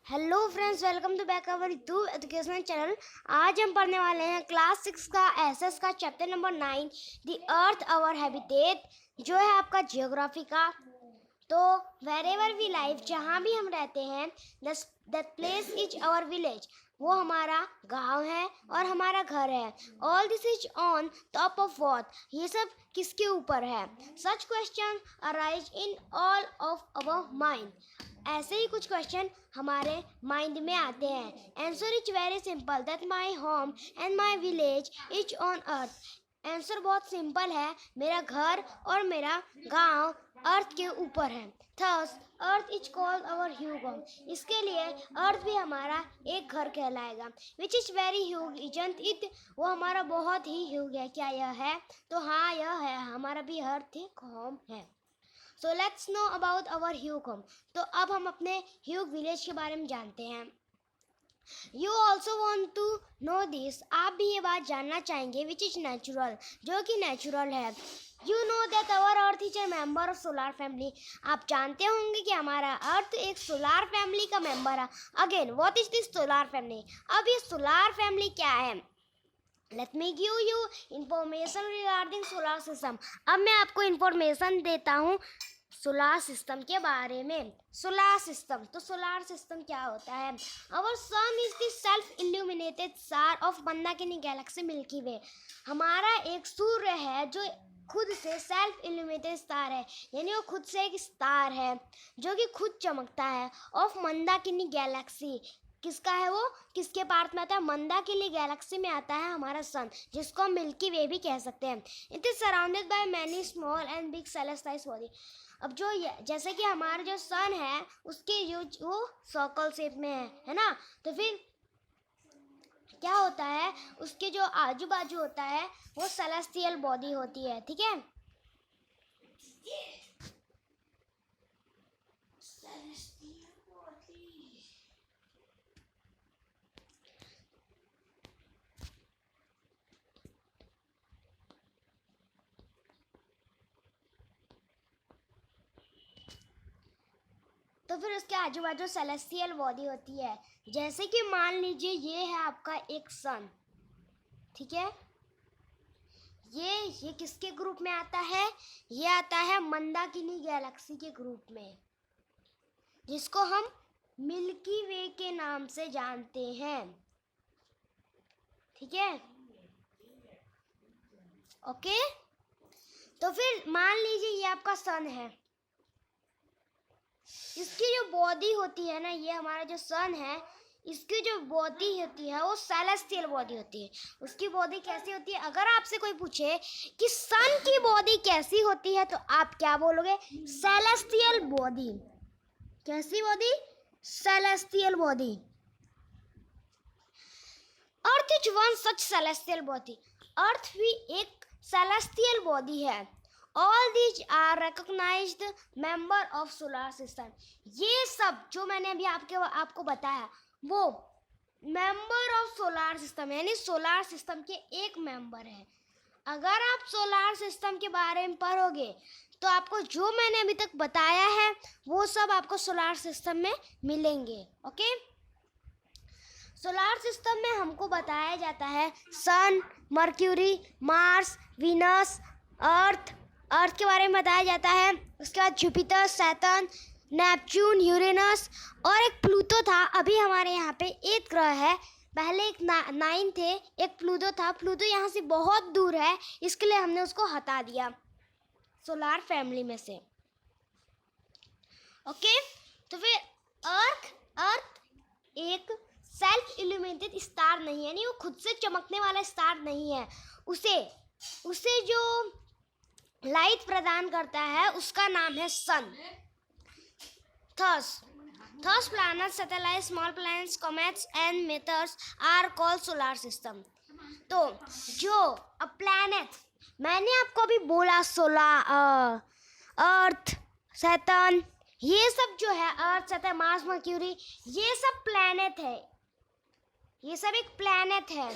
Hello friends, welcome to back our YouTube educational channel. आज हम पढ़ने वाले हैं क्लास 6 का एसएस का chapter number 9 the earth our habitat, जो है आपका जियोग्राफी का। तो वेरेवर वी लाइव, जहाँ भी हम रहते हैं, that place is our village, वो हमारा गांव है और हमारा घर है। All this is on top of what, ये सब किसके ऊपर है? Such question arise in all of our mind, ऐसे ही कुछ क्वेश्चन हमारे माइंड में आते हैं। Answer is very simple, that my home and my village is on earth. Answer बहुत सिंपल है, मेरा घर और मेरा गांव अर्थ के ऊपर है। Thus earth is called our Hugh home, इसके लिए अर्थ भी हमारा एक घर कहलाएगा। Which is very Hugh isn't it, वो हमारा बहुत ही ह्यूग है। क्या यह है? तो हाँ, यह है, हमारा भी अर्थ एक होम है। So let's know about our Hugh home. तो अब हम अपने ह्यूग विलेज के बारे में जानते हैं। You also want to know this, आप भी ये बात जानना चाहेंगे, विच इज नेचुरल, जो कि नेचुरल है। You know that our earth is a member of solar family, आप जानते होंगे कि हमारा अर्थ एक सोलार फैमिली का मेंबर है। Again, what is this solar family? अब ये सोलार फैमिली क्या है? Let me give you information regarding solar system. अब मैं आपको इंफॉर्मेशन देता हूँ सोलार सिस्टम के बारे में। सोलार सिस्टम, तो सोलार सिस्टम क्या होता है? Our sun is the self illuminated star of Mandakini galaxy Milky Way, हमारा एक सूर्य है जो खुद से सेल्फ इल्यूमिनेटेड स्टार है, यानी वो खुद से एक स्टार है जो कि खुद चमकता है। ऑफ मंदाकिनी गैलेक्सी, किसका है वो? किसके पार्ट में आता है? मंदाकिनी गैलेक्सी में आता है हमारा सन, जिसको हम मिल्की वे भी कह सकते हैं। It is surrounded by many small and big celestial body. अब जो जैसे कि हमारा जो सन है उसके वो सर्कल शेप में है ना, तो फिर क्या होता है, उसके जो आजू बाजू होता है वो सेलेस्टियल बॉडी होती है। ठीक है, तो फिर उसके आजू बाजू सेलेस्टियल बॉडी होती है। जैसे कि मान लीजिए ये है आपका एक सन, ठीक है, ये किसके ग्रुप में आता है? ये आता है मंदाकिनी गैलेक्सी के ग्रुप में, जिसको हम मिल्की वे के नाम से जानते हैं। ठीक है, ओके। तो फिर मान लीजिए ये आपका सन है, इसकी जो बॉडी होती है ना, ये हमारा जो सन है, इसकी जो बॉडी होती है वो सेलेस्टियल बॉडी होती है। उसकी बॉडी कैसी होती है? अगर आपसे कोई पूछे कि सन की बॉडी कैसी होती है, तो आप क्या बोलोगे? Celestial body. कैसी body? Celestial body. Earth is one such celestial body, earth भी एक सेलेस्टियल बॉडी है। All these are recognised member of solar system, ये सब जो मैंने अभी आपको बताया वो मेंबर ऑफ सोलार सिस्टम, यानी सोलार सिस्टम के एक मेंबर है। अगर आप सोलार सिस्टम के बारे में पढ़ोगे तो आपको जो मैंने अभी तक बताया है वो सब आपको सोलार सिस्टम में मिलेंगे। ओके, सोलार सिस्टम में हमको बताया जाता है सन, मर्क्यूरी, मार्स, वीनस, अर्थ के बारे में बताया जाता है। उसके बाद जुपिटर, सैटर्न, नेपच्यून, यूरेनस और एक प्लूटो था। अभी हमारे यहाँ पे 8 ग्रह है, पहले एक 9 थे, एक प्लूटो था। प्लूटो यहाँ से बहुत दूर है, इसके लिए हमने उसको हटा दिया सोलार फैमिली में से। ओके, तो फिर अर्थ एक सेल्फ इल्यूमिनेटेड स्टार नहीं है, यानी वो खुद से चमकने वाला स्टार नहीं है। उसे जो लाइट प्रदान करता है उसका नाम है sun. Thus planet, satellite, small planets, comets and meteors are called solar system. तो जो प्लैनेट मैंने आपको अभी बोला, सोलार, अर्थ, सैटर्न, ये सब जो है, अर्थ, सैटर्न, मार्स, मर्क्यूरी, ये सब प्लैनेट है, ये सब एक प्लैनेट है।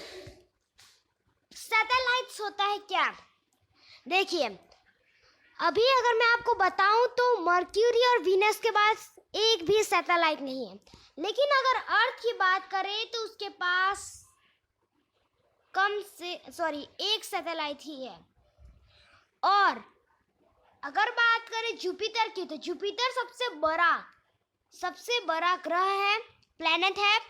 सैटेलाइट्स होता है क्या? देखिए, अभी अगर मैं आपको बताऊं तो मर्क्यूरी और वीनस के बाद एक भी सैटेलाइट नहीं है। लेकिन अगर अर्थ की बात करें तो उसके पास एक सैटेलाइट ही है। और अगर बात करें जुपिटर की तो जुपिटर सबसे बड़ा ग्रह है, प्लेनेट है,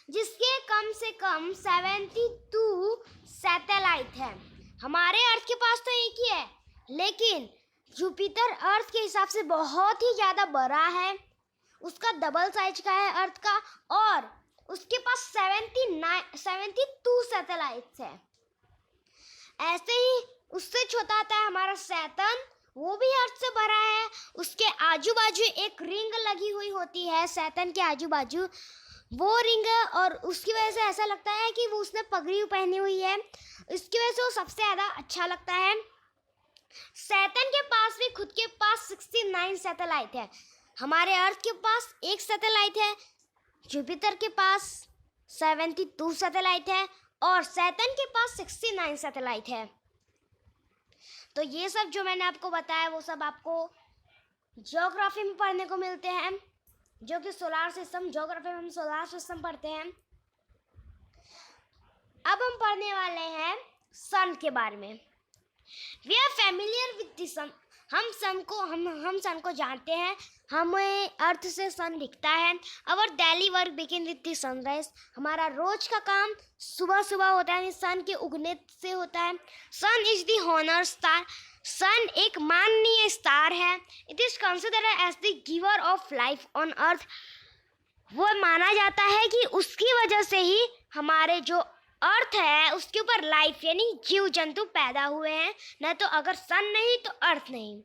जिसके कम से कम 72 सैटेलाइट है। हमारे अर्थ के पास तो एक ही है, लेकिन जुपिटर अर्थ के हिसाब से बहुत ही ज़्यादा बड़ा है, उसका डबल साइज का है अर्थ का, और उसके पास 72 सैटेलाइट्स है। ऐसे ही उससे छोटा आता है हमारा सैटर्न, वो भी अर्थ से बड़ा है, उसके आजू बाजू एक रिंग लगी हुई होती है सैटर्न के आजू बाजू, वो रिंग, और उसकी वजह से ऐसा लगता है कि वो उसने पगड़ी पहनी हुई है, इसकी वजह से वो सबसे ज़्यादा अच्छा लगता है। सैटर्न के पास भी खुद के पास 69 सैटेलाइट है। हमारे अर्थ के पास एक सैटेलाइट है, जुपिटर के पास 72 सैटेलाइट है, और सैटर्न के पास 69 सैटेलाइट है। तो ये सब जो मैंने आपको बताया वो सब आपको ज्योग्राफी में पढ़ने को मिलते हैं, जो कि सोलार सिस्टम, ज्योग्राफी में हम सोलार सिस्टम पढ़ते हैं। अब हम पढ़ने वाले हैं सन के बारे में। We are familiar with the sun. हम सन को जानते हैं, हमें अर्थ से सन दिखता है। Our daily work begin with the sunrise. हमारा रोज का काम सुबह सुबह होता है, सन के उगने से होता है। Sun is the honour star. Sun एक माननीय स्टार है। It is considered as the giver of life on earth. वो माना जाता है कि उसकी वजह से ही हमारे जो अर्थ है उसके ऊपर लाइफ यानी जीव जंतु पैदा हुए हैं, न तो अगर सन नहीं तो अर्थ नहीं।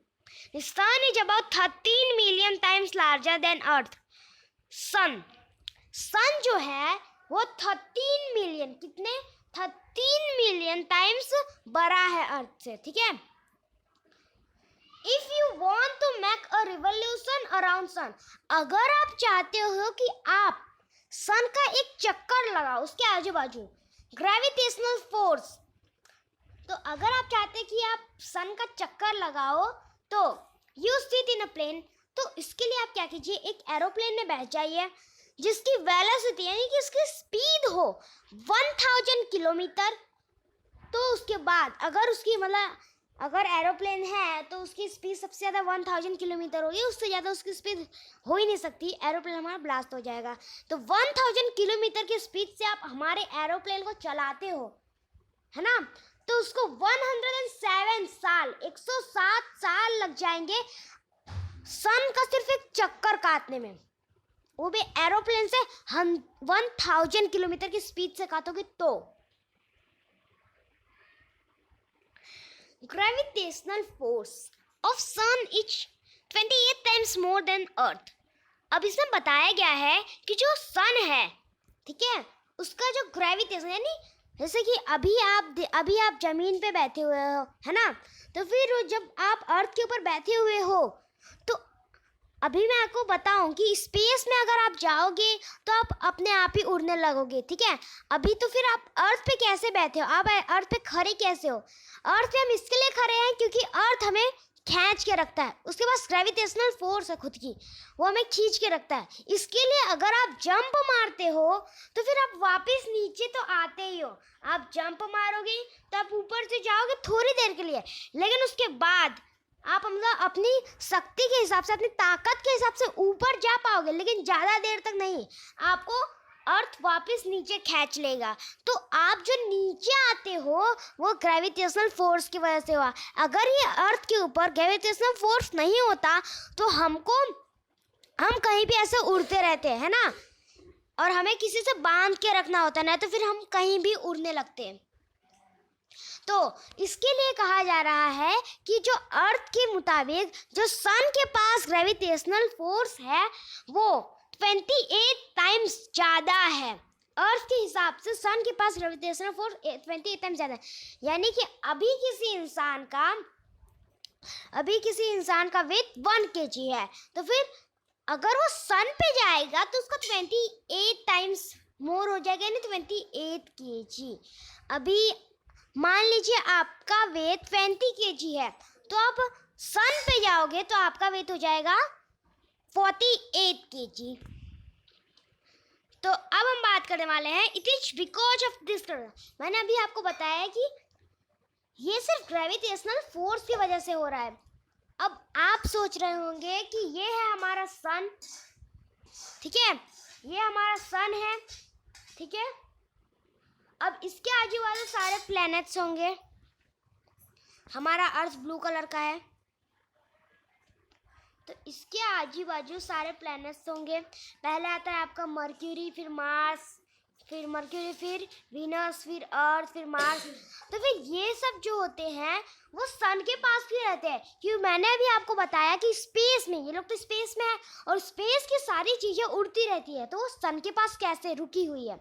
Sun is about 13 million times larger than earth. Sun जो है वो 13 मिलियन टाइम्स बड़ा है अर्थ से, ठीक है। If you want to make a revolution around sun, अगर आप चाहते हो कि आप सन का एक चक्कर लगाओ उसके आजू बाजू, ग्रेविटेशनल फोर्स, तो अगर आप चाहते हैं कि आप सन का चक्कर लगाओ तो you sit in a plane, तो इसके लिए आप क्या कीजिए, एक एरोप्लेन में बैठ जाइए जिसकी वेलोसिटी यानी कि इसकी स्पीड हो 1000 किलोमीटर। तो उसके बाद अगर एरोप्लेन है तो उसकी स्पीड सबसे ज़्यादा 1000 किलोमीटर होगी, उससे ज़्यादा उसकी स्पीड हो ही नहीं सकती, एरोप्लेन हमारा ब्लास्ट हो जाएगा। तो 1000 किलोमीटर की स्पीड से आप हमारे एरोप्लेन को चलाते हो, है ना, तो उसको 107 साल लग जाएंगे सन का सिर्फ एक चक्कर काटने में, वो भी एरोप्लेन से 1000 किलोमीटर की स्पीड से काटोगे तो। Gravitational force of sun is 28 times more than earth। अब इसमें बताया गया है कि जो सन है, ठीक है, उसका जो ग्रेविटेशन यानी जैसे कि अभी आप जमीन पे बैठे हुए हो, है ना, तो फिर जब आप अर्थ के ऊपर बैठे हुए हो तो अभी मैं आपको बताऊं कि स्पेस में अगर आप जाओगे तो आप अपने आप ही उड़ने लगोगे, ठीक है। अभी तो फिर आप अर्थ पे कैसे बैठे हो, आप अर्थ पे खड़े कैसे हो? अर्थ पे हम इसके लिए खड़े हैं क्योंकि अर्थ हमें खींच के रखता है, उसके पास ग्रेविटेशनल फोर्स है खुद की, वो हमें खींच के रखता है। इसके लिए अगर आप जंप मारते हो तो फिर आप वापस नीचे तो आते ही हो। आप जंप मारोगे तो आप ऊपर से जाओगे थोड़ी देर के लिए, लेकिन उसके बाद आप अपनी शक्ति के हिसाब से, अपनी ताकत के हिसाब से ऊपर जा पाओगे, लेकिन ज़्यादा देर तक नहीं, आपको अर्थ वापस नीचे खींच लेगा। तो आप जो नीचे आते हो वो ग्रेविटेशनल फोर्स की वजह से हुआ। अगर ये अर्थ के ऊपर ग्रेविटेशनल फोर्स नहीं होता तो हम कहीं भी ऐसे उड़ते रहते हैं ना, और हमें किसी से बांध के रखना होता, नहीं तो फिर हम कहीं भी उड़ने लगते हैं। तो इसके लिए कहा जा रहा है कि जो अर्थ के मुताबिक जो सन के पास ग्रेविटेशनल फोर्स है वो 28 टाइम्स ज़्यादा है। अर्थ के हिसाब से सन के पास ग्रेविटेशनल फोर्स 28 टाइम्स ज़्यादा है। यानी कि अभी किसी इंसान का वेट 1 kg है, तो फिर अगर वो सन पे जाएगा तो उसका 28 टाइम्स मोर हो जाएगा, यानी 28 kg। अभी मान लीजिए आपका वेट 20 kg है, तो आप सन पे जाओगे तो आपका वेट हो जाएगा 48 kg। तो अब हम बात करने वाले हैं it is because of this. मैंने अभी आपको बताया कि ये सिर्फ ग्रेविटेशनल फोर्स की वजह से हो रहा है। अब आप सोच रहे होंगे कि ये है हमारा सन, ठीक है, ये हमारा सन है, ठीक है। अब इसके आजू बाजू सारे प्लैनेट्स होंगे। हमारा अर्थ ब्लू कलर का है, तो इसके आजू बाजू सारे प्लैनेट्स होंगे। पहले आता है आपका मर्क्यूरी, फिर मार्स, फिर मर्क्यूरी, फिर वीनस, फिर अर्थ, फिर मार्स। तो फिर ये सब जो होते हैं वो सन के पास भी रहते हैं, क्योंकि मैंने अभी आपको बताया कि स्पेस में, ये लोग तो स्पेस में है और स्पेस की सारी चीज़ें उड़ती रहती है, तो वो सन के पास कैसे रुकी हुई है?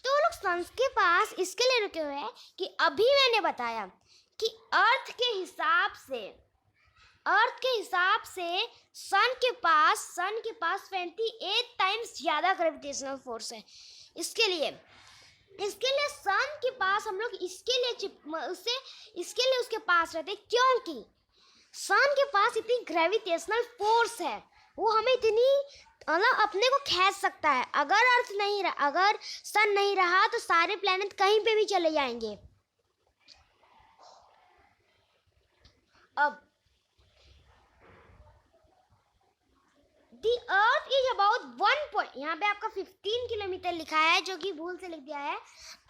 तो वो लोग सन के पास इसके लिए रुके हुए हैं कि अभी मैंने बताया कि अर्थ के हिसाब से सन के पास 28 टाइम्स ज़्यादा ग्रेविटेशनल फोर्स है। इसके लिए सन के पास हम लोग इसके लिए उसके पास रहते, क्योंकि सन के पास इतनी ग्रेविटेशनल फोर्स है, वो हमें इतनी मतलब अपने को खींच सकता है। अगर सन नहीं रहा तो सारे प्लैनेट कहीं पे भी चले जाएंगे। अब दी अर्थ इज अबाउट 1 पॉइंट, यहाँ पे आपका 15 किलोमीटर लिखा है जो कि भूल से लिख दिया है।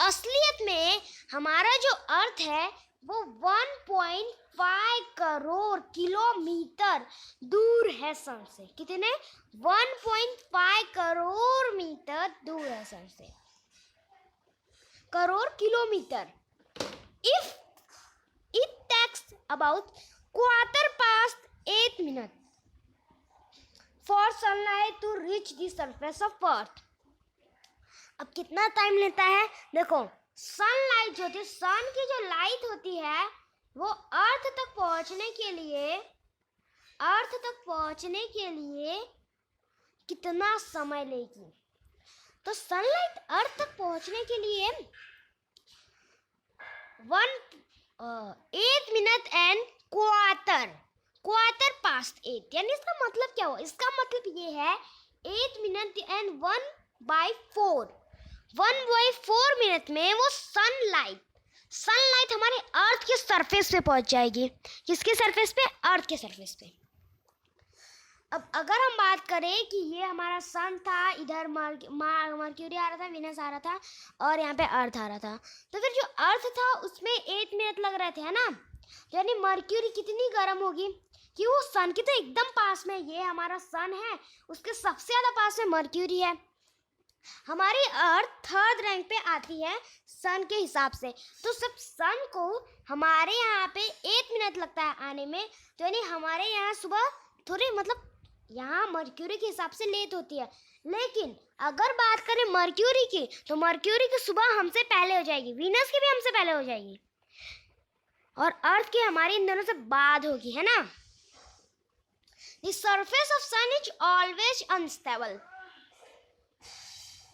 असलियत में हमारा जो अर्थ है वो 1.5 करोड़ किलोमीटर दूर है सन से। कितने? 1.5 करोड़ मीटर दूर है सन से, crore kilometre. If it takes about 8 minutes for sunlight to reach the surface of earth। अब कितना टाइम लेता है? देखो, सनलाइट जो होती है, सन की जो लाइट होती है वो अर्थ तक पहुंचने के लिए कितना समय लेगी? तो सनलाइट अर्थ तक पहुंचने के लिए 8 minutes and quarter past 8, यानी इसका मतलब क्या हुआ? इसका मतलब ये है 8 minutes and 1/4 मिनट में वो सनलाइट हमारे अर्थ के सरफेस पे पहुंच जाएगी। किसके सरफेस पे? अर्थ के सरफेस पे। अब अगर हम बात करें कि ये हमारा सन था, इधर मर्क्यूरी आ रहा था, वीनस आ रहा था और यहाँ पे अर्थ आ रहा था, तो फिर जो अर्थ था उसमें 8 मिनट लग रहे थे, है ना। यानी मर्क्यूरी कितनी गर्म होगी कि वो सन के तो एकदम पास में, ये हमारा सन है, उसके सबसे ज़्यादा पास में मर्क्यूरी है। हमारी अर्थ 3rd रैंक पे आती है सन के हिसाब से, तो सब सन को हमारे यहाँ पे 8 मिनट लगता है आने में, तो यानी हमारे यहाँ सुबह थोड़ी मतलब यहाँ मर्क्यूरी के हिसाब से लेट होती है। लेकिन अगर बात करें मर्क्यूरी की, तो मर्क्यूरी की सुबह हमसे पहले हो जाएगी, वीनस की भी हमसे पहले हो जाएगी और अर्थ की हमारी इन दोनों से बाद होगी, है ना। The surface of sun is always unstable।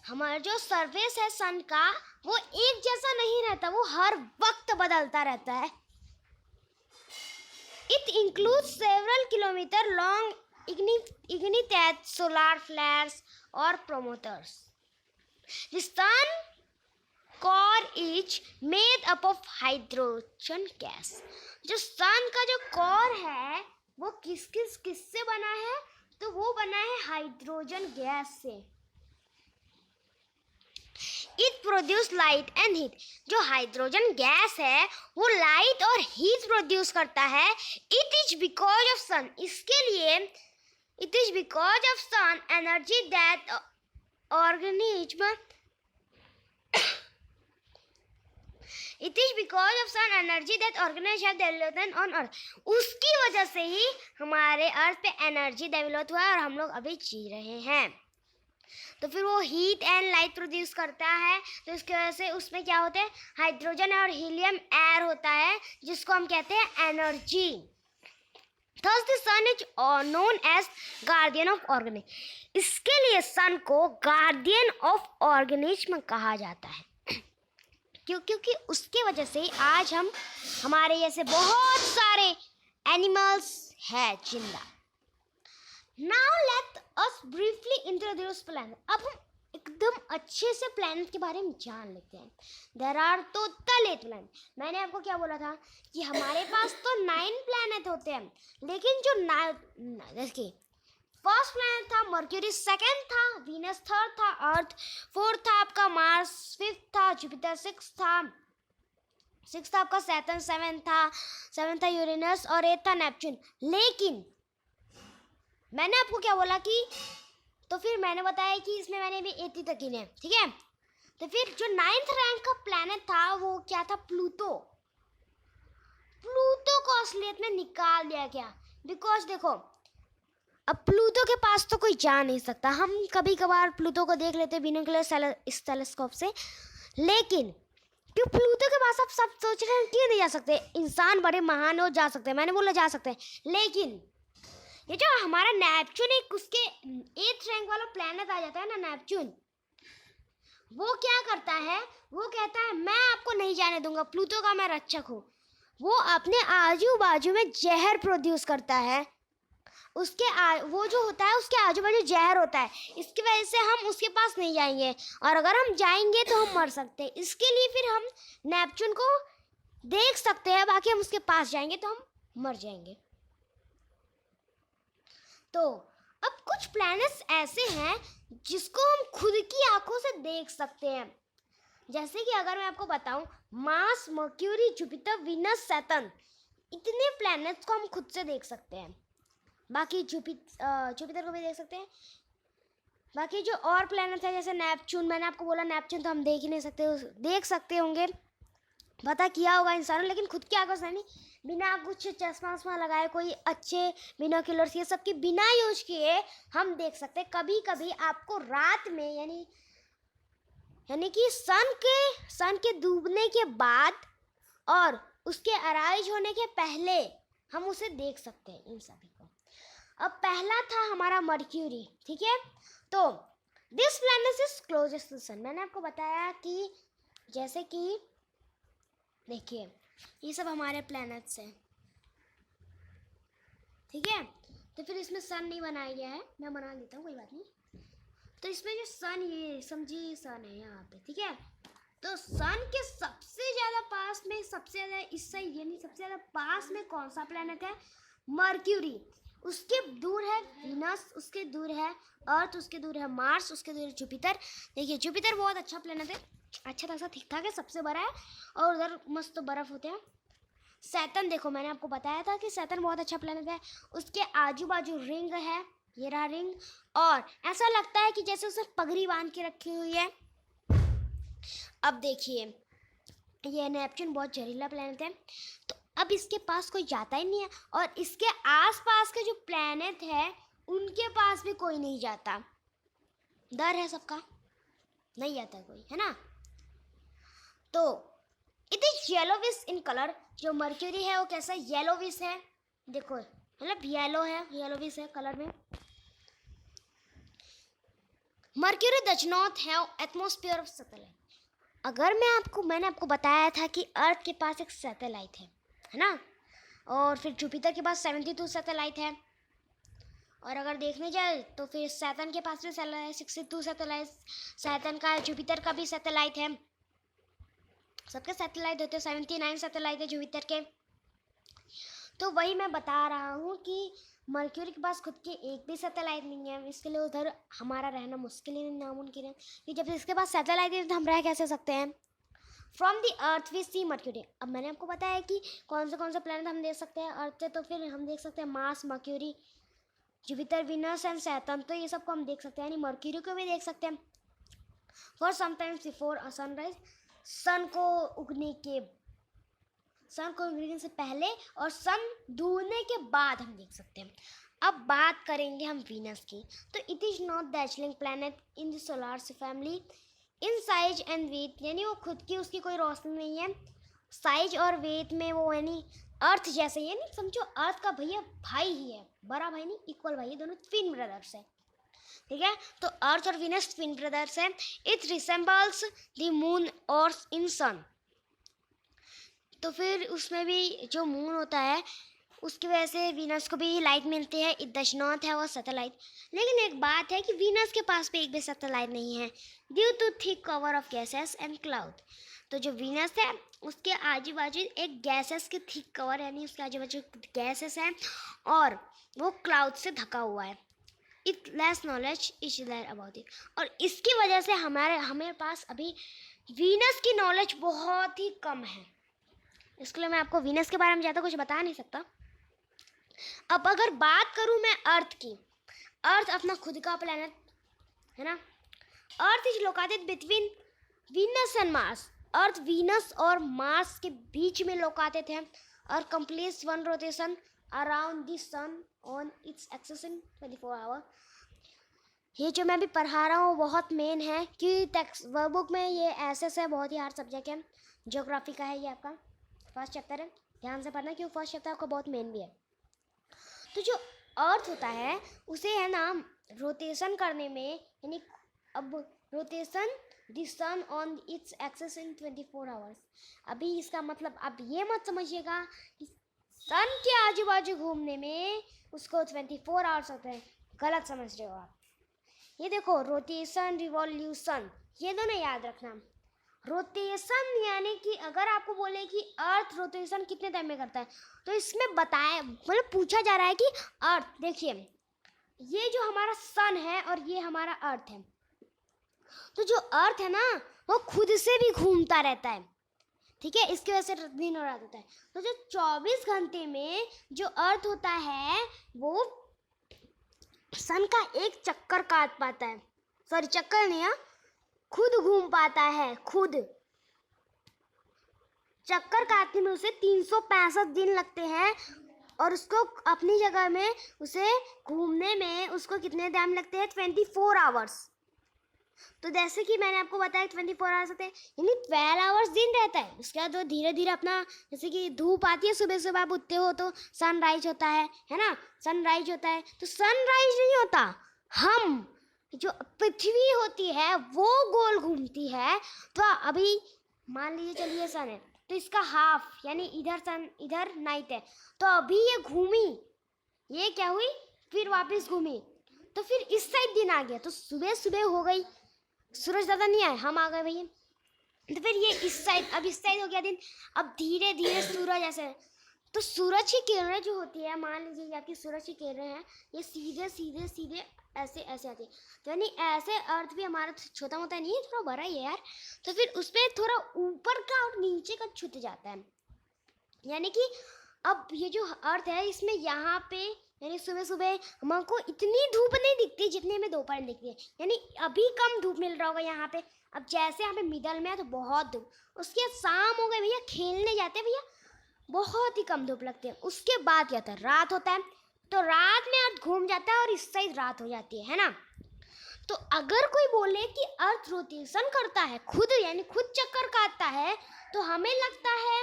हमारा जो सरफेस है सन का वो एक जैसा नहीं रहता, वो हर वक्त बदलता रहता है। It includes several kilometer long ignited solar flares or promoters। The sun core is made up of hydrogen gas। जो सन का जो कोर है वो किससे बना है? तो वो बना है हाइड्रोजन गैस से। It produce light and heat। जो हाइड्रोजन गैस है वो लाइट और हीट प्रोड्यूस करता है। It is because of sun। इसके लिए it is because of sun energy that organism It is because of sun energy that organisms have developed on earth। उसकी वजह से ही हमारे अर्थ पे एनर्जी डेवलप हुआ है और हम लोग अभी जी रहे हैं। तो फिर वो हीट एंड लाइट प्रोड्यूस करता है, तो इसकी वजह से उसमें क्या होते हैं? हाइड्रोजन और हीलियम एयर होता है, जिसको हम कहते हैं energy. Thus the sun is known as guardian of organism। इसके लिए सन को गार्डियन ऑफ ऑर्गेनिज्म कहा जाता है, क्योंकि उसकी वजह से आज हमारे जैसे बहुत सारे एनिमल्स हैं जिंदा। Now let us briefly introduce planet. अब हम एकदम अच्छे से प्लैनेट के बारे में जान लेते हैं। There are total 8 planet. मैंने आपको क्या बोला था कि हमारे पास तो 9 प्लैनेट होते हैं, लेकिन जो देखिए फर्स्ट प्लैनेट था मर्क्यूरी, सेकंड था वीनस, थर्ड था अर्थ, फोर्थ था आपका मार्स, फिफ्थ था जुपिटर, सिक्स था आपका सैटर्न, सेवन था यूरेनस और 8 था नेपच्यून। लेकिन मैंने आपको क्या बोला कि तो फिर मैंने बताया कि इसमें मैंने भी 80 तक गिने, ठीक है। तो फिर जो 9th रैंक का प्लैनेट था वो क्या था, प्लूटो। प्लूटो को असलियत में निकाल दिया गया, बिकॉज देखो अब प्लूटो के पास तो कोई जा नहीं सकता। हम कभी कभार प्लूटो को देख लेते बिनोकुलर इस टेलीस्कोप से, लेकिन क्यों प्लूटो के पास आप सब सोच रहे हैं क्यों नहीं जा सकते? इंसान बड़े महान हो, जा सकते हैं, मैंने बोला जा सकते हैं। लेकिन ये जो हमारा नेपच्यून एक उसके 8th रैंक वाला प्लैनेट आ जाता है ना नेपच्यून, वो क्या करता है, वो कहता है मैं आपको नहीं जाने दूंगा, प्लूटो का मैं रक्षक हूँ। वो अपने आजू बाजू में जहर प्रोड्यूस करता है, वो जो होता है उसके आजू बाजू जहर होता है। इसकी वजह से हम उसके पास नहीं जाएंगे, और अगर हम जाएंगे तो हम मर सकते हैं। इसके लिए फिर हम नेपच्यून को देख सकते हैं, बाकी हम उसके पास जाएंगे तो हम मर जाएंगे। तो अब कुछ प्लैनेट्स ऐसे हैं जिसको हम खुद की आंखों से देख सकते हैं। जैसे कि अगर मैं आपको बताऊं, Mars, mercury, Jupiter, Venus, Saturn, इतने प्लैनेट्स को हम खुद से देख सकते हैं। बाकी जुपिटर को भी देख सकते हैं। बाकी जो और प्लैनेट है जैसे नेपच्यून, मैंने आपको बोला नेपच्यून तो हम देख ही नहीं सकते, देख सकते होंगे, पता किया होगा इंसानों, लेकिन खुद की आंखों से नहीं, बिना कुछ चश्मा वश्मा लगाए, कोई अच्छे बिनोकुलर्स ये सब की बिना यूज किए हम देख सकते हैं। कभी कभी आपको रात में यानी कि सन के डूबने के बाद और उसके अराइज होने के पहले हम उसे देख सकते हैं, इन सभी को। अब पहला था हमारा मर्क्यूरी, ठीक है। तो this planet is closest to sun. मैंने आपको बताया कि जैसे कि देखिए ये सब हमारे प्लैनेट्स हैं, ठीक है। तो फिर इसमें सन नहीं बनाया गया है, मैं बना देता हूँ, कोई बात नहीं। तो इसमें जो सन, ये समझिए सन है यहाँ पे, ठीक है। तो सन के सबसे ज़्यादा पास में, सबसे ज़्यादा इस साइड यानी सबसे ज़्यादा पास में कौन सा प्लैनेट है, मर्क्यूरी। उसके दूर है वीनस, उसके दूर है अर्थ, उसके दूर है मार्स, उसके दूर है जुपिटर। देखिए जुपिटर बहुत अच्छा प्लैनेट है, अच्छा खासा ठीक ठाक है, सबसे बड़ा है, और उधर मस्त तो बर्फ होते हैं। सैटर्न देखो मैंने आपको बताया था कि सैटर्न बहुत अच्छा प्लैनेट है, उसके आजू बाजू रिंग है, ये रहा रिंग, और ऐसा लगता है कि जैसे उसे पगड़ी बांध के रखी हुई है। अब देखिए ये नेपच्यून बहुत जहरीला प्लैनेट है, तो अब इसके पास कोई जाता ही नहीं है, और इसके आसपास के जो प्लैनेट है उनके पास भी कोई नहीं जाता, डर है सबका, नहीं जाता कोई, है ना। तो it is yellowish in colour. जो मर्क्यूरी है वो कैसा येलोविश है, देखो मतलब येलो है, येलोविश है कलर में। Mercury does not have atmosphere of satellite. अगर मैंने आपको बताया था कि अर्थ के पास एक सैटेलाइट है ना, और फिर जुपिटर के पास 72 सैटेलाइट है, और अगर देखने जाए तो फिर सैटर्न के पास भी 62 सैटेलाइट, सैटर्न का, जुपिटर का भी सैटेलाइट है, सबके सैटेलाइट होते हैं, 79 सैटेलाइट है जुपिटर के। तो वही मैं बता रहा हूँ कि मर्क्यूरी के पास खुद के एक भी सैटेलाइट नहीं है, इसके लिए उधर हमारा रहना मुश्किल ही नामुमकिन है, कि जब इसके पास सैटेलाइट है तो हम रह कैसे सकते हैं। From the earth we see Mercury. अब मैंने आपको बताया कि कौन से प्लैनेट हम देख सकते हैं अर्थ से, तो फिर हम देख सकते हैं Mars, mercury, Jupiter, Venus and Saturn, तो ये सबको हम देख सकते हैं, यानी मर्क्यूरी को भी देख सकते हैं। For sometimes before a sunrise, sun को उगने से पहले और सन डूबने के बाद हम देख सकते हैं। अब बात करेंगे हम वीनस की। तो it is not the Darjeeling planet in the solar family in size and weight, यानी वो खुद की उसकी कोई रोशनी नहीं है, साइज और वेट में वो यानी अर्थ जैसे, यानी समझो अर्थ का भैया भाई ही है, बड़ा भाई नहीं, इक्वल भाई है, दोनों ट्विन ब्रदर्स है, ठीक है। तो अर्थ और वीनस ट्विन ब्रदर्स है। इट रिसेंबल्स द मून और इन सन। तो फिर उसमें भी जो मून होता है उसकी वजह से वीनस को भी लाइट मिलती है। It does not have a satellite. लेकिन एक बात है कि वीनस के पास भी एक भी सैटेलाइट नहीं है, due to thick cover of gases and cloud. तो जो वीनस है उसके आजू बाजू एक गैसेस के थिक कवर, यानी उसके आजू बाजू गैसेस हैं और वो क्लाउड से ढका हुआ है। It less knowledge is there about it. और इसकी वजह से हमारे पास अभी वीनस की नॉलेज बहुत ही कम है। इसके लिए मैं आपको वीनस के बारे में ज़्यादा कुछ बता नहीं सकता। अब अगर बात करूँ मैं अर्थ की, अर्थ अपना खुद का प्लेनेट है ना। Earth is located between Venus and Mars. Earth Venus और मार्स के बीच में लोकेटेड है और completes one rotation around the sun on its axis in 24 hour. ये जो मैं अभी पढ़ा रहा हूँ बहुत मेन है कि टेक्स्ट वर्कबुक में ये एसएस है, बहुत ही हार्ड सब्जेक्ट है, ज्योग्राफी का है, ये आपका फर्स्ट चैप्टर है, ध्यान से पढ़ना क्योंकि फर्स्ट चैप्टर आपका बहुत मेन भी है। तो जो अर्थ होता है उसे है ना रोटेशन करने में, यानी अब rotation the sun on its axis in 24 hours. अभी इसका मतलब आप ये मत समझिएगा कि सन के आजू बाजू घूमने में उसको 24 आवर्स होते हैं, गलत समझ रहे हो आप। ये देखो रोटेशन रिवॉल्यूशन ये दोनों याद रखना। रोटेशन यानी कि अगर आपको बोले कि अर्थ रोटेशन कितने टाइम में करता है तो इसमें बताया मतलब पूछा जा रहा है कि अर्थ, देखिए ये जो हमारा सन है और ये हमारा अर्थ है, तो जो अर्थ है ना वो खुद से भी घूमता रहता है, ठीक है, इसकी वजह से दिन और रात होता है। तो जो 24 घंटे में जो अर्थ होता है वो सन का एक चक्कर काट पाता है, सॉरी चक्कर नहीं है, खुद घूम पाता है, खुद चक्कर काटने में उसे 365 दिन लगते हैं और उसको अपनी जगह में उसे घूमने में उसको कितने टाइम लगते हैं 24 आवर्स। तो जैसे कि मैंने आपको बताया 24 आवर्स होते हैं यानी 12 आवर्स दिन रहता है। उसके बाद वो धीरे धीरे अपना, जैसे कि धूप आती है सुबह सुबह आप उठते हो तो सनराइज होता है ना, सनराइज होता है। तो सनराइज नहीं होता, हम जो पृथ्वी होती है वो गोल घूमती है। तो अभी मान लीजिए चलिए सन है तो इसका हाफ यानी इधर सन इधर नाइट है, तो अभी ये घूमी, ये क्या हुई फिर वापस घूमी, तो फिर इस साइड दिन आ गया, तो सुबह सुबह हो गई, सूरज ज़्यादा नहीं आए, हम आ गए भैया, तो फिर ये इस साइड, अब इस साइड हो गया दिन। अब धीरे धीरे सूरज ऐसे, तो सूरज की किरणें जो होती है, मान लीजिए आपकी सूरज की किरणें हैं, ये सीधे सीधे सीधे ऐसे ऐसे आती है, तो यानी ऐसे अर्थ भी हमारा छोटा मोटा नहीं है, थोड़ा बड़ा ही है यार, तो फिर उस पर थोड़ा ऊपर का और नीचे का छूट जाता है। यानी कि अब ये जो अर्थ है इसमें यहाँ पे यानी सुबह सुबह हमको इतनी धूप नहीं दिखती जितनी हमें दोपहर दिखती है, यानी अभी कम धूप मिल रहा होगा यहाँ पे। अब जैसे यहाँ पे मिडल में है तो बहुत धूप, उसके शाम हो गए भैया, खेलने जाते हैं भैया, बहुत ही कम धूप लगती है। उसके बाद क्या होता है, रात होता है, तो रात में अर्थ घूम जाता है और इस साइड रात हो जाती है ना। तो अगर कोई बोले कि अर्थ रोटेशन करता है खुद, यानी खुद चक्कर काटता है, तो हमें लगता है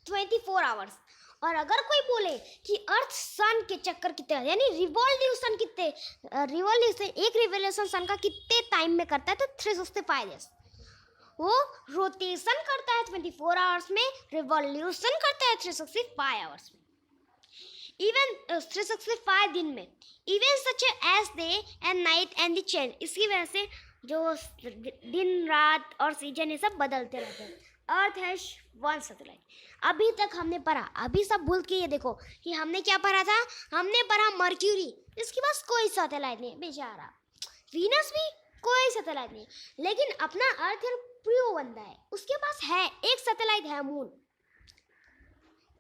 24 आवर्स। और अगर कोई बोले कि अर्थ सन के चक्कर कितने, यानी रिवॉल्यूशन कितने, एक रिवॉल्यूशन सन का कितने टाइम में करता है, तो 365 डेज। वो रोटेशन करता है 24 आवर्स में, रिवॉल्यूशन करता है 365 आवर्स में, इवन 365 दिन में, even such as day and night and the change. इसकी वजह से जो दिन रात और सीजन ये सब बदलते रहते हैं। Earth has one satellite. अभी तक हमने पढ़ा, अभी सब भूल के ये देखो कि हमने क्या पढ़ा था, हमने पढ़ा मर्क्यूरी, इसके पास कोई सैटेलाइट नहीं, बेचारा। वीनस भी कोई सैटेलाइट नहीं, लेकिन अपना अर्थ प्रियो बंदा है, उसके पास है एक सैटेलाइट है, मून,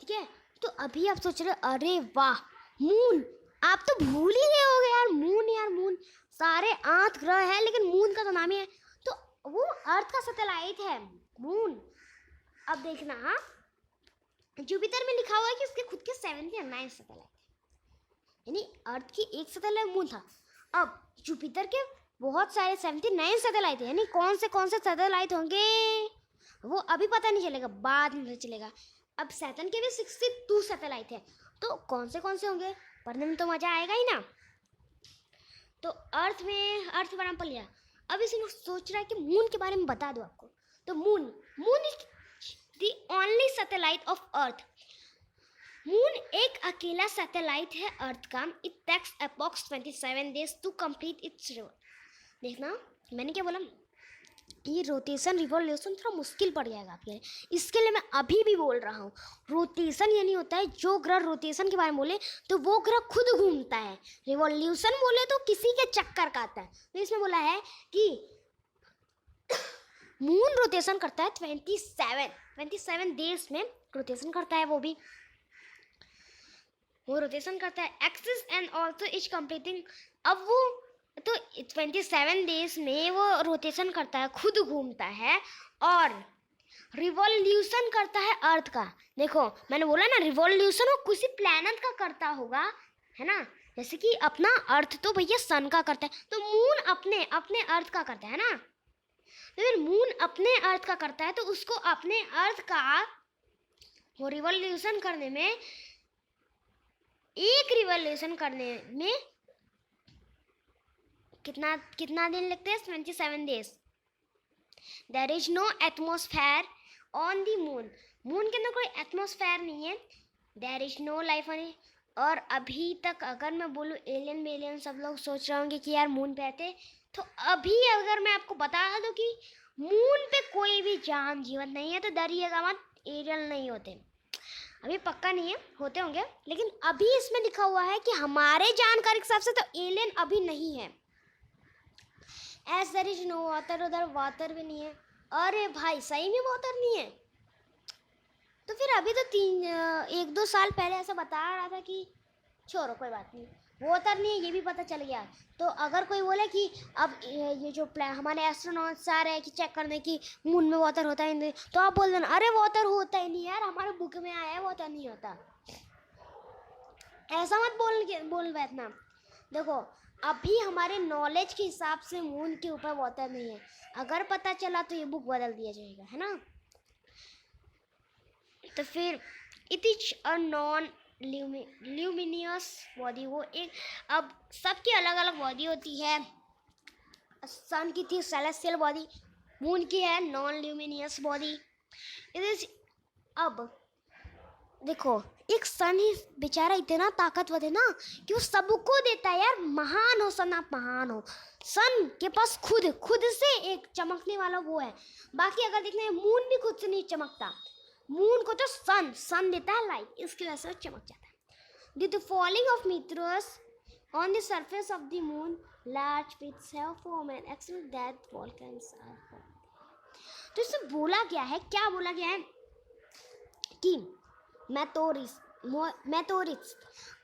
ठीक है। तो अभी आप सोच रहे हो अरे वाह मून, आप तो भूल ही गए होगे यार, मून यार मून, सारे 8 ग्रह है लेकिन मून का तो नाम ही है, तो वो अर्थ का सैटेलाइट है मून। अब देखना, हाँ जुपिटर में लिखा हुआ है कि उसके खुद के 7 या 9 सैटेलाइट, यानी अर्थ की एक सैटेलाइट मून था। अब जुपिटर के बहुत सारे 79 सैटेलाइट है, यानी कौन से सैटेलाइट होंगे वो अभी पता नहीं चलेगा, बाद में पता चलेगा। अब सैटर्न के भी 62 सैटेलाइट है, तो कौन से होंगे पढ़ने में तो मज़ा आएगा ही ना। तो अर्थ के बारे में पढ़ लिया, अब इसे सोच रहा है कि मून के बारे में बता दो आपको। तो moon is the only satellite of earth moon एक अकेला सैटेलाइट है अर्थ का. It takes approx 27 days to complete its revolve. देखना मैंने क्या बोला, ये रोटेशन रिवॉल्यूशन थोड़ा मुश्किल पड़ जाएगा आपके लिए, इसके लिए मैं अभी भी बोल रहा हूँ. रोटेशन यानी होता है जो ग्रह रोटेशन के बारे में बोले तो वो ग्रह खुद घूमता है. रिवॉल्यूशन बोले तो किसी के चक्कर का आता है. तो इसमें बोला है कि मून रोटेशन करता है 27 डेज में रोटेशन करता है. वो रोटेशन करता है axis and also is completing. अब वो तो 27 डेज में वो रोटेशन करता है, खुद घूमता है और रिवॉल्यूशन करता है अर्थ का. देखो मैंने बोला ना रिवॉल्यूशन वो किसी प्लैनेट का करता होगा, है ना. जैसे कि अपना अर्थ तो भैया सन का करता है, तो मून अपने अर्थ का करता है ना. तो फिर मून अपने अर्थ का करता है तो उसको अपने अर्थ का वो रिवॉल्यूशन करने में, एक रिवॉल्यूशन करने में कितना दिन लगते हैं? 27 days. There is no atmosphere on the moon. Moon के अंदर कोई एटमॉस्फेयर नहीं है. There is no life on. और अभी तक अगर मैं बोलूँ एलियन सब लोग सोच रहे होंगे कि यार मून पे आते, तो अभी अगर मैं आपको बता दूं कि मून पे कोई भी जान जीवन नहीं है तो डरिएगा मत, एलियन नहीं होते. अभी पक्का नहीं है, होते होंगे, लेकिन अभी इसमें लिखा हुआ है कि हमारे जानकारी के हिसाब से तो एलियन अभी नहीं है. As there is no water, उधर वाटर भी नहीं है. अरे भाई सही में वाटर नहीं है. तो फिर अभी तो 1-2 साल पहले ऐसा बता रहा था कि छोड़ो कोई बात नहीं, वाटर नहीं है ये भी पता चल गया. तो अगर कोई बोले कि अब ये जो हमारे एस्ट्रोनॉट्स आ रहे हैं कि चेक करने की मून में वाटर होता है नहीं, तो आप बोल देना अरे वाटर होता ही नहीं यार, हमारे बुक में आया है वाटर नहीं होता. ऐसा मत बोल बैठना. देखो अभी हमारे नॉलेज के हिसाब से मून के ऊपर वाटर नहीं है. अगर पता चला तो ये बुक बदल दिया जाएगा, है ना. तो फिर it is a non luminous body. वो एक, अब सबकी अलग अलग बॉडी होती है. सन की थी सेलेस्टियल बॉडी, मून की है non luminous body. It is, अब देखो एक सन ही बेचारा इतना ताकतवर है ना कि वो सबको देता है यार. महान हो सन, आप महान हो. सन के पास खुद से एक चमकने वाला वो है. बाकी अगर देखना है मून भी खुद से नहीं चमकता. मून को तो सन देता है लाइट, इसकी वजह से चमक जाता है. Due to falling of meteors on the surface of the moon, large pits have form and extend that volcanoes are form. तो इसमें बोला गया है, क्या बोला गया है कि मैथोरिट्स.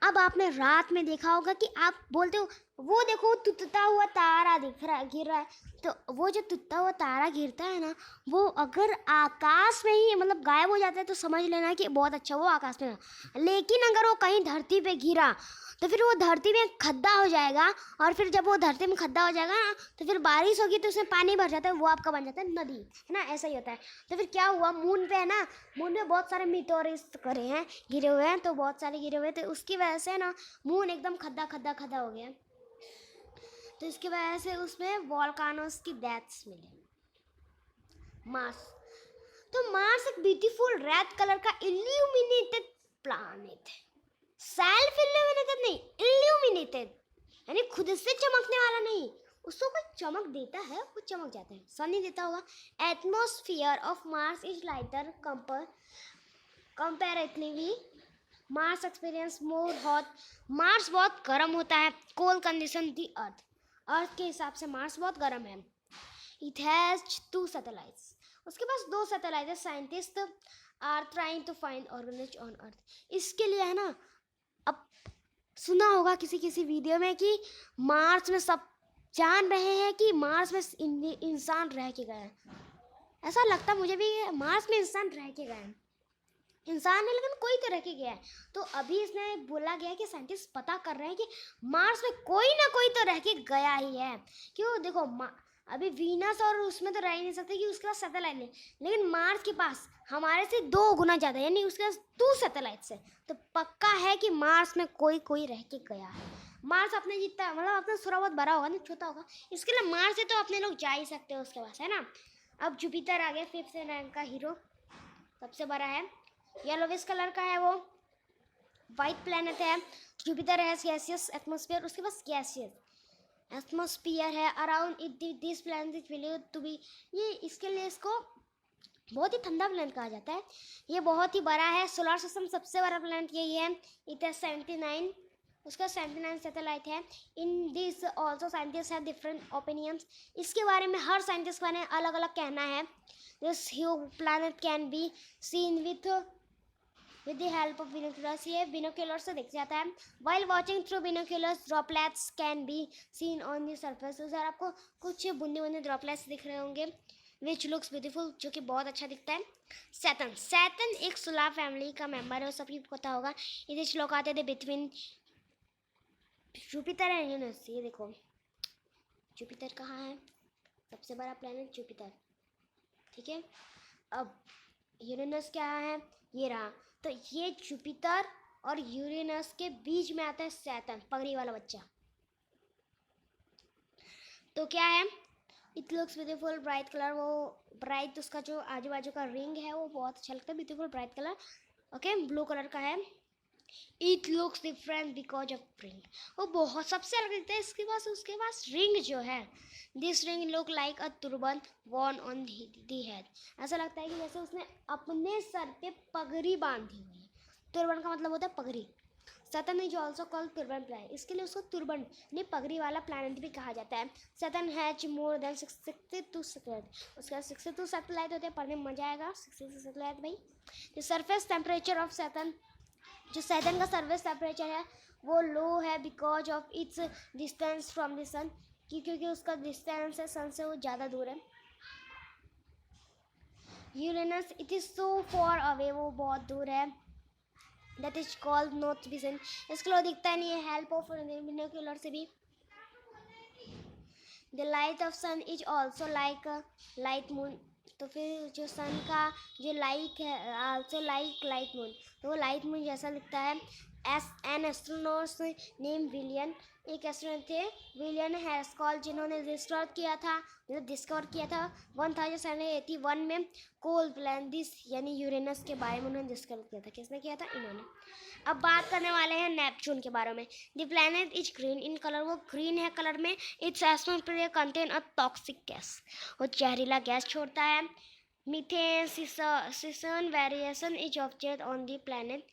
अब आपने रात में देखा होगा कि आप बोलते हो वो देखो टूटता हुआ तारा गिर रहा है. तो वो जो टूटता हुआ तारा गिरता है ना, वो अगर आकाश में ही मतलब गायब हो जाता है तो समझ लेना कि बहुत अच्छा वो आकाश में है. लेकिन अगर वो कहीं धरती पे गिरा तो फिर वो धरती में खड्डा हो जाएगा, और फिर जब वो धरती में खड्डा हो जाएगा ना तो फिर बारिश होगी तो उसमें पानी भर जाता है, वो आपका बन जाता है नदी, है ना. ऐसा ही होता है. तो फिर क्या हुआ, मून पे है ना, मून पे बहुत सारे मीटोरिट्स गिरे हुए हैं. तो बहुत सारे गिरे हुए हैं तो उसकी वजह से ना मून एकदम खड्डा हो गया. तो इसकी वजह से उसमें वोल्केनोस की डेथ्स मिले. मार्स, तो मार्स एक ब्यूटीफुल रेड कलर का इल्यूमिनेटेड प्लैनेट है. सेल्फ इल्यूमिनेटेड नहीं, इल्यूमिनेटेड यानी खुद से चमकने वाला नहीं. उसको कोई चमक देता है, वो चमक जाता है. सन नहीं देता होगा. Atmosphere of Mars is lighter comparatively. Mars experience more hot. Mars बहुत गर्म होता है. कोल्ड कंडीशन दी अर्थ के हिसाब से मार्स बहुत गर्म है. It has 2 satellites. उसके पास 2 सैटेलाइट है. Scientists are trying to find organism on earth. इसके लिए है ना, अब सुना होगा किसी वीडियो में कि मार्स में सब जान रहे हैं कि मार्स में इंसान रह के गए हैं. ऐसा लगता मुझे भी मार्स में इंसान रह के गए हैं. इंसान है लेकिन कोई तो रह के गया है. तो अभी इसमें बोला गया है कि साइंटिस्ट पता कर रहे हैं कि मार्स में कोई ना कोई तो रह के गया ही है. क्यों, देखो अभी वीनस और उसमें तो रह ही नहीं सकते कि उसके पास सैटेलाइट नहीं, लेकिन मार्स के पास हमारे से 2 गुना ज़्यादा, यानी उसके पास 2 सैटेलाइट्स है. तो पक्का है कि मार्स में कोई रह के गया है. मार्स अपने जितना मतलब अपना थोड़ा बहुत बड़ा होगा, नहीं छोटा होगा. इसके लिए मार्स से तो अपने लोग जा ही सकते हैं उसके पास, है ना. अब जुपिटर आ गया 5th रैंक का हीरो, सबसे बड़ा है. येलोविश कलर का है वो. वाइट प्लैनेट है। जुपिटर है गैसियस एटमॉस्फेयर, उसके पास गैसियस एटमॉस्फेयर है around it. This planet is believed to be, ये इसके लिए इसको बहुत ही ठंडा प्लैनेट कहा जाता है। ये बहुत ही बड़ा है। सोलर सिस्टम सबसे बड़ा प्लैनेट यही है। इट है 79, उसका 79 सैटेलाइट है। In this also scientist have different opinions, इसके बारे में हर साइंटिस्ट का ने अलग अलग कहना है। This huge planet can be seen with the help of binoculars, ये बिनोकुलर से दिख जाता है। While watching through binoculars droplets can be seen on the surface, उधर आपको कुछ बूंदे बूंदे ड्रॉपलेट्स दिख रहे होंगे विच लुक्स ब्यूटीफुल, जो कि बहुत अच्छा दिखता है। सैटर्न, सैटर्न एक सोलर फैमिली का मेंबर है, वो सभी को पता होगा। इधर लोग आते थे बिटवीन जुपिटर एंड यूरेनस। ये देखो जुपिटर कहाँ है, सबसे बड़ा प्लैनेट जुपिटर, ठीक है। अब यूरेनस क्या है, ये रहा। तो ये जुपिटर और यूरेनस के बीच में आता है सैटर्न, पगड़ी वाला बच्चा। तो क्या है, it looks beautiful bright colour, वो ब्राइट उसका जो आजू बाजू का रिंग है वो बहुत अच्छा लगता है, beautiful bright colour. Okay, blue colour का है। It looks different because of ring, वो बहुत सबसे अलग दिखता है इसके पास, उसके पास रिंग जो है। This ring look like a turban worn on the head, ऐसा लगता है कि जैसे उसने अपने सर पे पगड़ी बांधी हुई है। तुरबन का मतलब होता है पगड़ी। Saturn is also called turban planet, इसके लिए उसको तुरबन यानी पगड़ी वाला प्लैनेट भी कहा जाता है। Saturn has more than 62 satellite, उसका 62 सैटेलाइट होते हैं, पढ़ने में मजा आएगा। 62 सैटेलाइट भाई। The surface temperature of Saturn, जो सैटर्न का सरफेस टेम्परेचर है वो लो है because of its distance from the sun, क्योंकि उसका डिस्टेंस है सन से वो ज़्यादा दूर है। Uranus it is so for away, वो बहुत दूर है। That is called not vision, इसके लिए दिखता नहीं है। हेल्प ऑफ बिनोकुलर से भी। The light of sun is also like light moon, तो फिर जो सन का जो लाइट है आल्सो लाइक लाइट मून, तो वो लाइट मून जैसा दिखता है। एस एन एस्ट्रोनॉट्स नेम विलियन, एक एस्ट्रोनॉट थे विलियन हैस्कॉल, जिन्होंने डिस्कवर किया था 1781 में कोल प्लैनेट दिस यानी यूरेनस के बारे में उन्होंने डिस्कवर किया था। किसने किया था? इन्होंने। अब बात करने वाले हैं नेपच्यून के बारे में। The planet is green in colour, वो ग्रीन है कलर में। It's atmosphere contain a toxic gas, वो जहरीला गैस छोड़ता है। Methane season variation is observe on the planet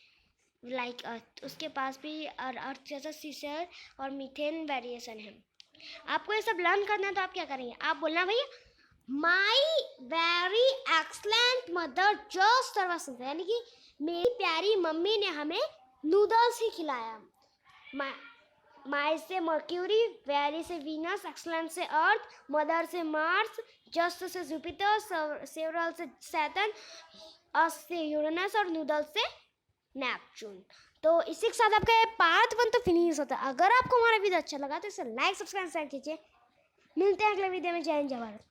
like earth, उसके पास भी अर्थ जैसा सीजर और मीथेन वेरिएशन है। आपको ये सब लर्न करना है तो आप क्या करेंगे, आप बोलना भैया my very excellent mother just serve, यानी कि मेरी प्यारी मम्मी ने हमें नूडल्स ही खिलाया। माई से मर्क्यूरी, वेरी से वीनस, एक्सलेंट से अर्थ, मदर से Mars, just say Jupiter, several से सैटर्न, अस से यूरेनस और नूडल्स से नेपच्यून। तो इसी के साथ आपका पार्ट 1 तो फिनिश होता है। अगर आपको हमारा वीडियो अच्छा लगा तो इसे लाइक सब्सक्राइब शेयर कीजिए। मिलते हैं अगले वीडियो में। जय हिंद जय भारत।